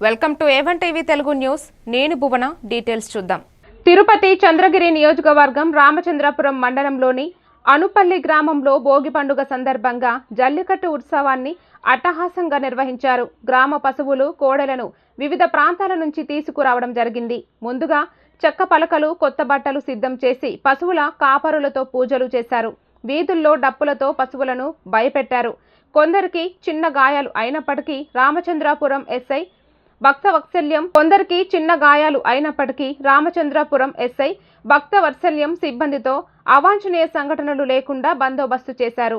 Welcome to A1 TV Telugu news. నేను భువన. Details చూద్దాం. తిరుపతి చంద్రగిరి నియోజకవర్గం రామచంద్రపురం మండలంలోని అనుపల్లి గ్రామంలో భోగి పండుగ సందర్భంగా జల్లికట్టు ఉత్సవాన్ని అట్టహాసంగా నిర్వహించారు. గ్రామ పశువులు కోడెలను వివిధ ప్రాంతాల నుంచి తీసుకురావడం జరిగింది. ముందుగా చెక్క పలకలు, కొత్త బట్టలు సిద్ధం చేసి పశువుల కాపరులతో పూజలు చేశారు. వీధుల్లో డప్పులతో పశువులను భయపెట్టారు. కొందరికి చిన్న గాయాలు అయినప్పటికీ రామచంద్రపురం ఎస్ఐ భక్తవత్సల్యం సిబ్బందితో అవాంఛనీయ సంఘటనలు లేకుండా బందోబస్తు చేశారు.